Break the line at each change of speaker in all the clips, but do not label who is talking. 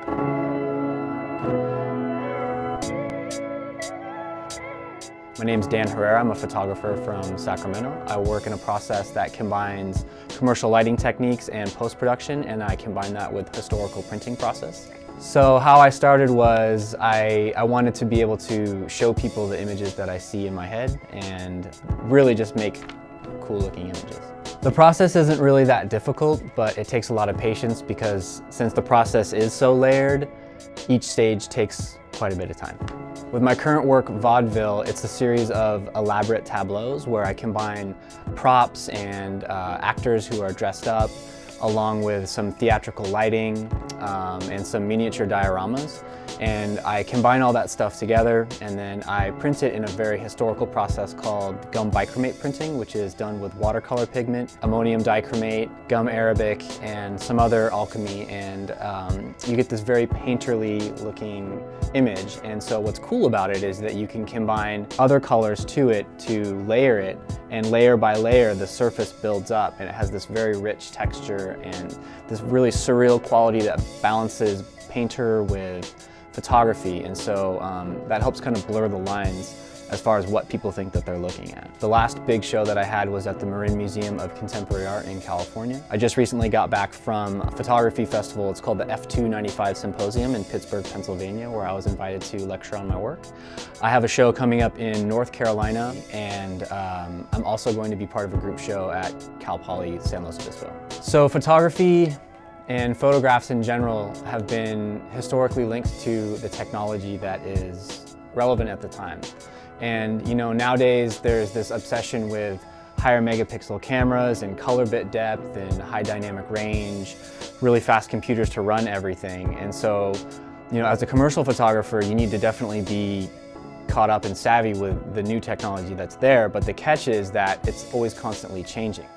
My name's Dan Herrera. I'm a photographer from Sacramento. I work in a process that combines commercial lighting techniques and post-production, and I combine that with historical printing process. So how I started was I wanted to be able to show people the images that I see in my head and really just make cool looking images. The process isn't really that difficult, but it takes a lot of patience because since the process is so layered, each stage takes quite a bit of time. With my current work, Vaudeville, it's a series of elaborate tableaus where I combine props and actors who are dressed up, along with some theatrical lighting and some miniature dioramas. And I combine all that stuff together, and then I print it in a very historical process called gum bichromate printing, which is done with watercolor pigment, ammonium dichromate, gum arabic, and some other alchemy, and you get this very painterly looking image. And so what's cool about it is that you can combine other colors to it to layer it, and layer by layer the surface builds up, and it has this very rich texture and this really surreal quality that balances painter with photography, and so that helps kind of blur the lines as far as what people think that they're looking at. The last big show that I had was at the Marin Museum of Contemporary Art in California. I just recently got back from a photography festival. It's called the F295 Symposium in Pittsburgh, Pennsylvania, where I was invited to lecture on my work. I have a show coming up in North Carolina, and I'm also going to be part of a group show at Cal Poly San Luis Obispo. So photography and photographs in general have been historically linked to the technology that is relevant at the time. And you know, nowadays there's this obsession with higher megapixel cameras and color bit depth and high dynamic range, really fast computers to run everything. And so, you know, as a commercial photographer, you need to definitely be caught up and savvy with the new technology that's there, but the catch is that it's always constantly changing.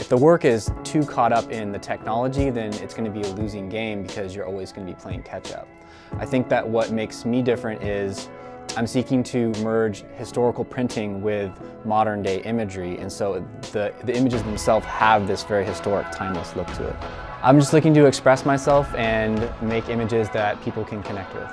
If the work is too caught up in the technology, then it's going to be a losing game because you're always going to be playing catch up. I think that what makes me different is I'm seeking to merge historical printing with modern day imagery, and so the images themselves have this very historic, timeless look to it. I'm just looking to express myself and make images that people can connect with.